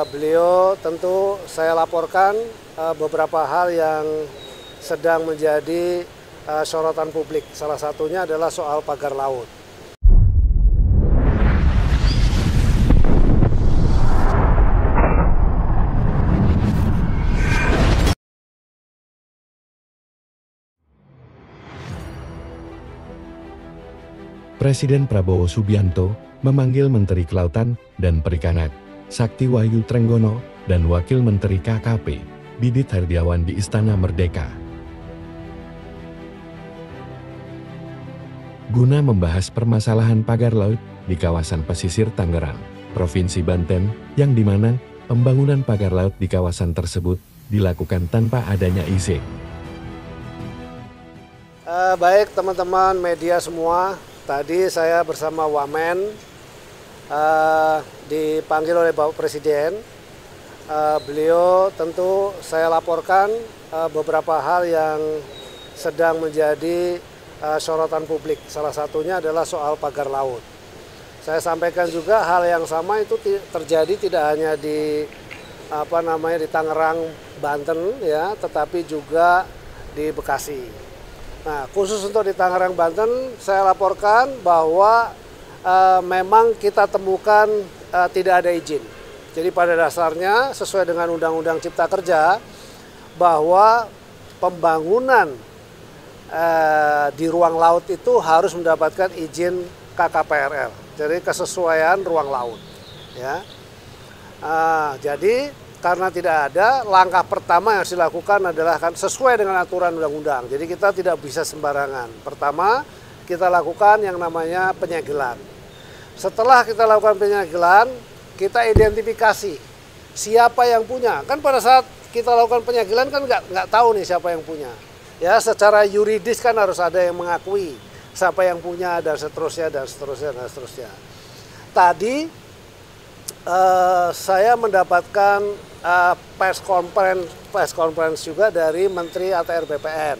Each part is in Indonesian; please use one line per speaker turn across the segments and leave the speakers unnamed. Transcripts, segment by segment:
Beliau tentu saya laporkan beberapa hal yang sedang menjadi sorotan publik. Salah satunya adalah soal pagar laut.
Presiden Prabowo Subianto memanggil Menteri Kelautan dan Perikanan, Sakti Wahyu Trenggono, dan Wakil Menteri KKP, Bidit Hardiawan di Istana Merdeka. Guna membahas permasalahan pagar laut di kawasan pesisir Tangerang, Provinsi Banten, yang dimana pembangunan pagar laut di kawasan tersebut dilakukan tanpa adanya izin.
Baik teman-teman media semua, tadi saya bersama Wamen dipanggil oleh Bapak Presiden. Beliau tentu saya laporkan beberapa hal yang sedang menjadi sorotan publik. Salah satunya adalah soal pagar laut. Saya sampaikan juga hal yang sama itu terjadi tidak hanya di di Tangerang, Banten ya, tetapi juga di Bekasi. Nah, khusus untuk di Tangerang, Banten, saya laporkan bahwa memang kita temukan tidak ada izin. Jadi pada dasarnya sesuai dengan Undang-Undang Cipta Kerja bahwa pembangunan di ruang laut itu harus mendapatkan izin KKPRL. Jadi kesesuaian ruang laut. Ya. Jadi karena tidak ada, langkah pertama yang harus dilakukan adalah kan sesuai dengan aturan undang-undang. Jadi kita tidak bisa sembarangan. Pertama, kita lakukan yang namanya penyegelan. Setelah kita lakukan penyegelan, kita identifikasi siapa yang punya. Kan pada saat kita lakukan penyegelan kan nggak tahu nih siapa yang punya. Ya, secara yuridis kan harus ada yang mengakui siapa yang punya dan seterusnya dan seterusnya dan seterusnya. Tadi saya mendapatkan press conference juga dari Menteri ATR BPN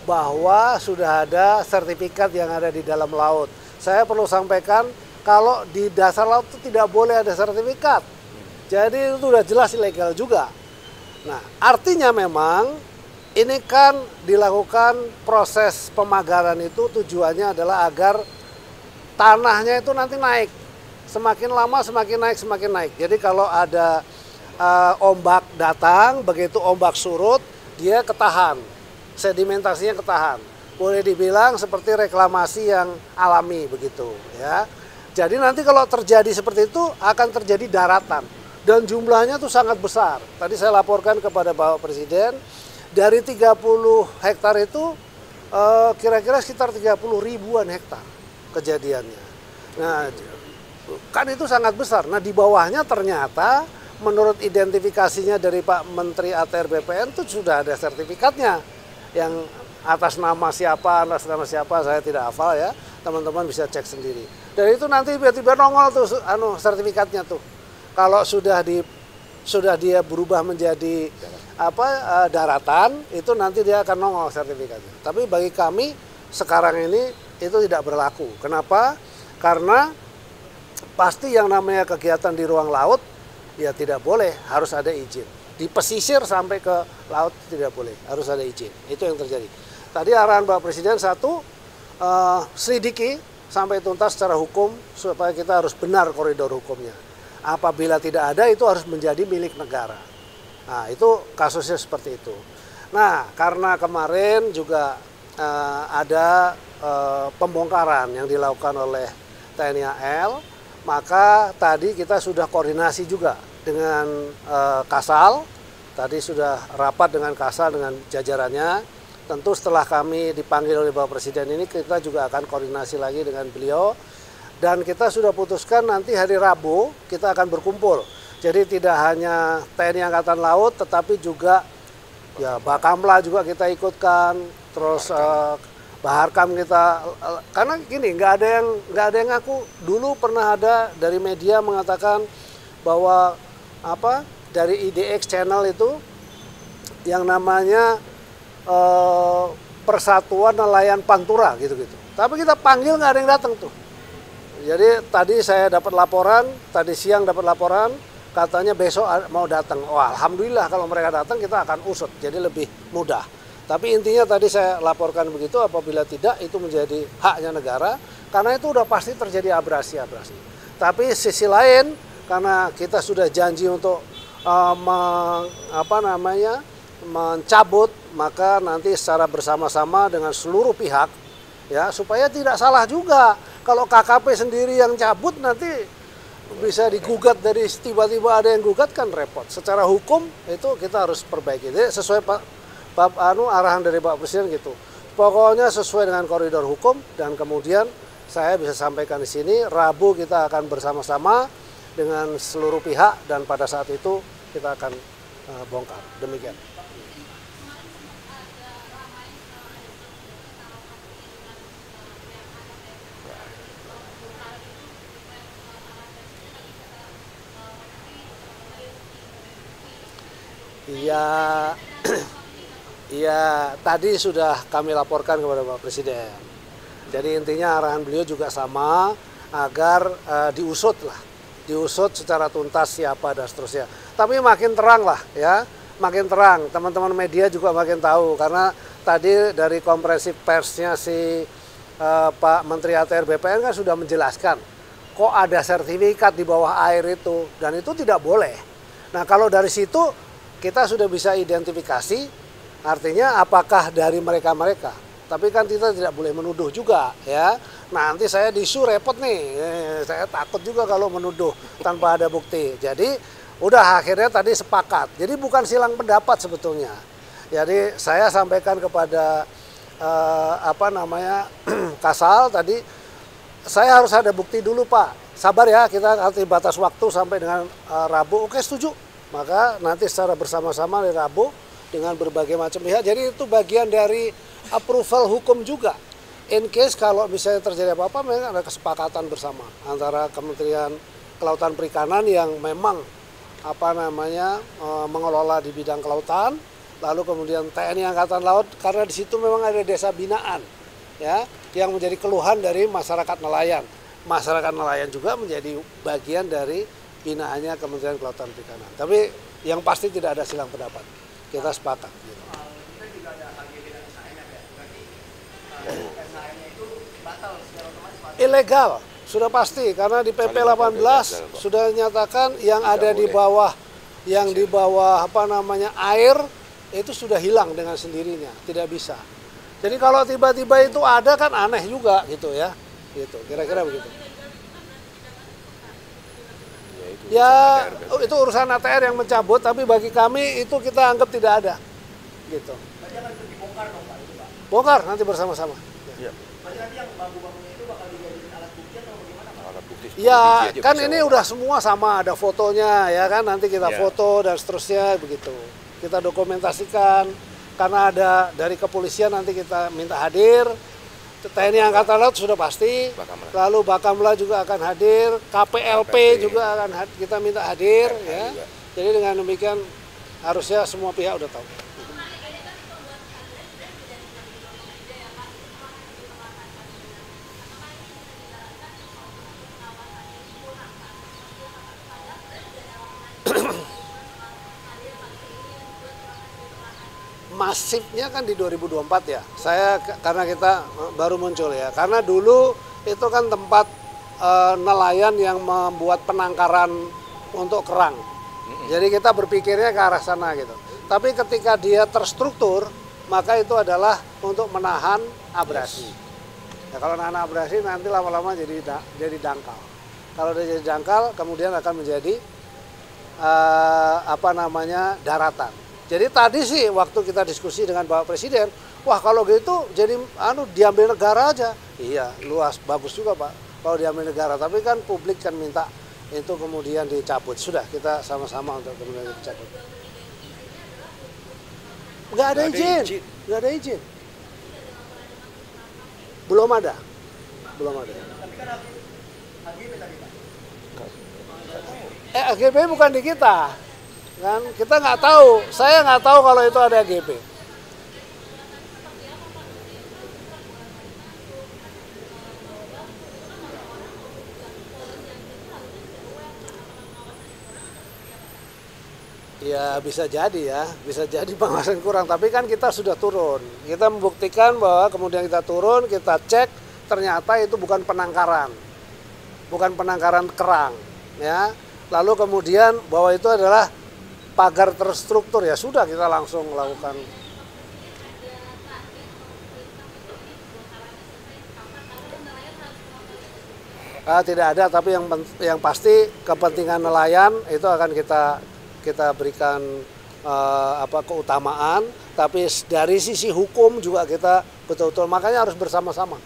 bahwa sudah ada sertifikat yang ada di dalam laut. Saya perlu sampaikan kalau di dasar laut itu tidak boleh ada sertifikat. Jadi itu sudah jelas ilegal juga. Nah, artinya memang ini kan dilakukan proses pemagaran itu tujuannya adalah agar tanahnya itu nanti naik. Semakin lama semakin naik, semakin naik. Jadi kalau ada ombak datang, begitu ombak surut, dia ketahan. Sedimentasinya ketahan. Boleh dibilang seperti reklamasi yang alami begitu ya. Jadi nanti kalau terjadi seperti itu akan terjadi daratan dan jumlahnya tuh sangat besar. Tadi saya laporkan kepada Bapak Presiden dari 30 hektar itu kira-kira sekitar 30 ribuan hektar kejadiannya. Nah, kan itu sangat besar. Nah, di bawahnya ternyata menurut identifikasinya dari Pak Menteri ATR BPN itu sudah ada sertifikatnya yang atas nama siapa saya tidak hafal ya, teman-teman bisa cek sendiri. Dan itu nanti tiba-tiba nongol tuh sertifikatnya tuh. Kalau sudah dia berubah menjadi daratan, itu nanti dia akan nongol sertifikatnya. Tapi bagi kami sekarang ini itu tidak berlaku. Kenapa? Karena pasti yang namanya kegiatan di ruang laut ya tidak boleh, harus ada izin. Di pesisir sampai ke laut tidak boleh, harus ada izin. Itu yang terjadi. Tadi arahan Bapak Presiden satu, selidiki sampai tuntas secara hukum supaya kita harus benar koridor hukumnya. Apabila tidak ada itu harus menjadi milik negara. Nah itu kasusnya seperti itu. Nah karena kemarin juga ada pembongkaran yang dilakukan oleh TNI AL, maka tadi kita sudah koordinasi juga dengan Kasal. Tadi sudah rapat dengan Kasal dengan jajarannya. Tentu setelah kami dipanggil oleh Bapak Presiden ini kita juga akan koordinasi lagi dengan beliau. Dan kita sudah putuskan nanti hari Rabu kita akan berkumpul. Jadi tidak hanya TNI Angkatan Laut tetapi juga ya Bakamla juga kita ikutkan. Terus Baharkam kita, karena gini nggak ada yang ngaku. Dulu pernah ada dari media mengatakan bahwa dari IDX channel itu yang namanya Persatuan Nelayan Pantura gitu-gitu. Tapi kita panggil nggak ada yang datang tuh. Jadi tadi saya dapat laporan, tadi siang dapat laporan katanya besok mau datang. Oh, alhamdulillah kalau mereka datang kita akan usut, jadi lebih mudah. Tapi intinya tadi saya laporkan begitu, apabila tidak itu menjadi haknya negara, karena itu udah pasti terjadi abrasi-abrasi. Tapi sisi lain, karena kita sudah janji untuk mencabut, maka nanti secara bersama-sama dengan seluruh pihak, ya supaya tidak salah juga. Kalau KKP sendiri yang cabut nanti bisa digugat, dari tiba-tiba ada yang gugat kan repot. Secara hukum itu kita harus perbaiki. Jadi sesuai arahan dari Pak Presiden gitu. Pokoknya sesuai dengan koridor hukum, dan kemudian saya bisa sampaikan di sini Rabu kita akan bersama-sama dengan seluruh pihak, dan pada saat itu kita akan bongkar. Demikian. Ya, tadi sudah kami laporkan kepada Pak Presiden. Jadi intinya arahan beliau juga sama, agar diusut secara tuntas siapa dan seterusnya. Tapi makin terang lah ya, makin terang. Teman-teman media juga makin tahu, karena tadi dari konferensi persnya si Pak Menteri ATR BPN kan sudah menjelaskan, kok ada sertifikat di bawah air itu, dan itu tidak boleh. Nah kalau dari situ kita sudah bisa identifikasi, artinya apakah dari mereka-mereka. Tapi kan kita tidak boleh menuduh juga ya. Nanti saya disu repot nih, saya takut juga kalau menuduh tanpa ada bukti. Jadi udah akhirnya tadi sepakat. Jadi bukan silang pendapat sebetulnya. Jadi saya sampaikan kepada Kasal tadi, saya harus ada bukti dulu Pak. Sabar ya, kita nanti batas waktu sampai dengan Rabu. Oke setuju. Maka nanti secara bersama-sama di Rabu dengan berbagai macam pihak. Jadi itu bagian dari approval hukum juga. In case kalau misalnya terjadi apa-apa, memang ada kesepakatan bersama antara Kementerian Kelautan Perikanan yang memang mengelola di bidang kelautan, lalu kemudian TNI Angkatan Laut, karena di situ memang ada desa binaan ya yang menjadi keluhan dari masyarakat nelayan. Masyarakat nelayan juga menjadi bagian dari binaannya Kementerian Kelautan Perikanan. Tapi yang pasti tidak ada silang pendapat. Kita sepakat. Gitu.
Kita juga ada HGB dan SHM ya. Berarti SHM-nya itu batal secara otomatis.
Ilegal, sudah pasti, karena di PP 18 sudah dinyatakan yang ada di bawah, air itu sudah hilang dengan sendirinya, tidak bisa. Jadi kalau tiba-tiba itu ada kan aneh juga gitu ya. Gitu, kira-kira begitu. Ya itu urusan ATR yang mencabut, tapi bagi kami itu kita anggap tidak ada, gitu.
Berarti akan dibongkar dong Pak itu Pak?
Bongkar nanti bersama-sama.
Iya. Berarti nanti yang bambu-bambunya itu bakal dijadiin alat bukti atau bagaimana Pak? Alat bukti.
Ya kan ini udah semua sama, ada fotonya ya kan, nanti kita foto dan seterusnya begitu. Kita dokumentasikan, karena ada dari kepolisian nanti kita minta hadir. TNI Angkatan Laut sudah pasti, lalu Bakamla juga akan hadir, KPLP juga akan kita minta hadir ya. Jadi dengan demikian harusnya semua pihak udah tahu. Masifnya kan di 2024 ya. Karena kita baru muncul ya. Karena dulu itu kan tempat nelayan yang membuat penangkaran untuk kerang. Jadi kita berpikirnya ke arah sana gitu. Tapi ketika dia terstruktur, maka itu adalah untuk menahan abrasi. Ya, kalau nahan abrasi nanti lama-lama jadi dangkal. Kalau dia jadi dangkal, kemudian akan menjadi daratan. Jadi tadi sih waktu kita diskusi dengan Bapak Presiden, wah kalau gitu jadi diambil negara aja. Iya, luas, bagus juga Pak kalau diambil negara. Tapi kan publik kan minta itu kemudian dicabut. Sudah kita sama-sama untuk kemudian dicabut. Nggak ada izin, nggak ada izin. Belum ada.
Tapi kan HGB tadi Pak?
HGB bukan di kita. Kan kita nggak tahu, saya nggak tahu kalau itu ada GP. Ya bisa jadi ya, bisa jadi pengawasan kurang. Tapi kan kita sudah turun. Kita membuktikan bahwa kemudian kita turun, kita cek, ternyata itu bukan penangkaran. Bukan penangkaran kerang. Ya. Lalu kemudian bahwa itu adalah pagar terstruktur, ya sudah kita langsung melakukan. Tidak ada, tapi yang pasti kepentingan nelayan itu akan kita berikan keutamaan, tapi dari sisi hukum juga kita betul-betul, makanya harus bersama-sama.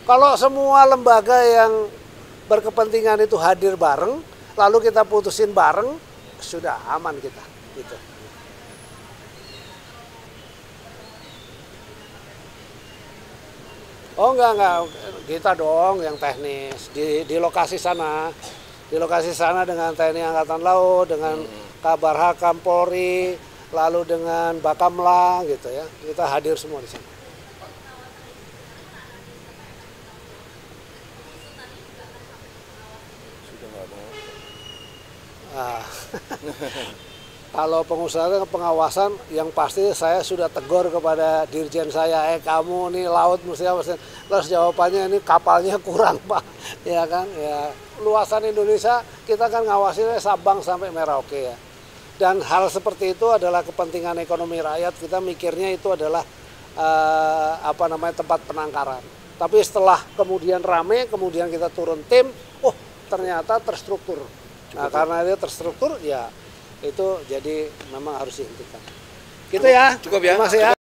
Kalau semua lembaga yang berkepentingan itu hadir bareng, lalu kita putusin bareng, sudah aman kita. Gitu. Oh enggak, kita dong yang teknis di lokasi sana. Di lokasi sana dengan TNI Angkatan Laut, dengan Kabar Hakam Polri, lalu dengan Bakamla gitu ya. Kita hadir semua di sana. Nah, kalau pengusaha pengawasan yang pasti saya sudah tegur kepada dirjen saya, kamu nih laut mesti awasin. Terus jawabannya ini kapalnya kurang Pak, ya kan? Ya luasan Indonesia kita kan ngawasinnya Sabang sampai Merauke ya. Dan hal seperti itu adalah kepentingan ekonomi rakyat. Kita mikirnya itu adalah tempat penangkaran. Tapi setelah kemudian rame, kemudian kita turun tim, oh ternyata terstruktur. Nah karena dia terstruktur ya itu jadi memang harus dihentikan. Gitu ya.
Cukup ya.
Terima kasih ya.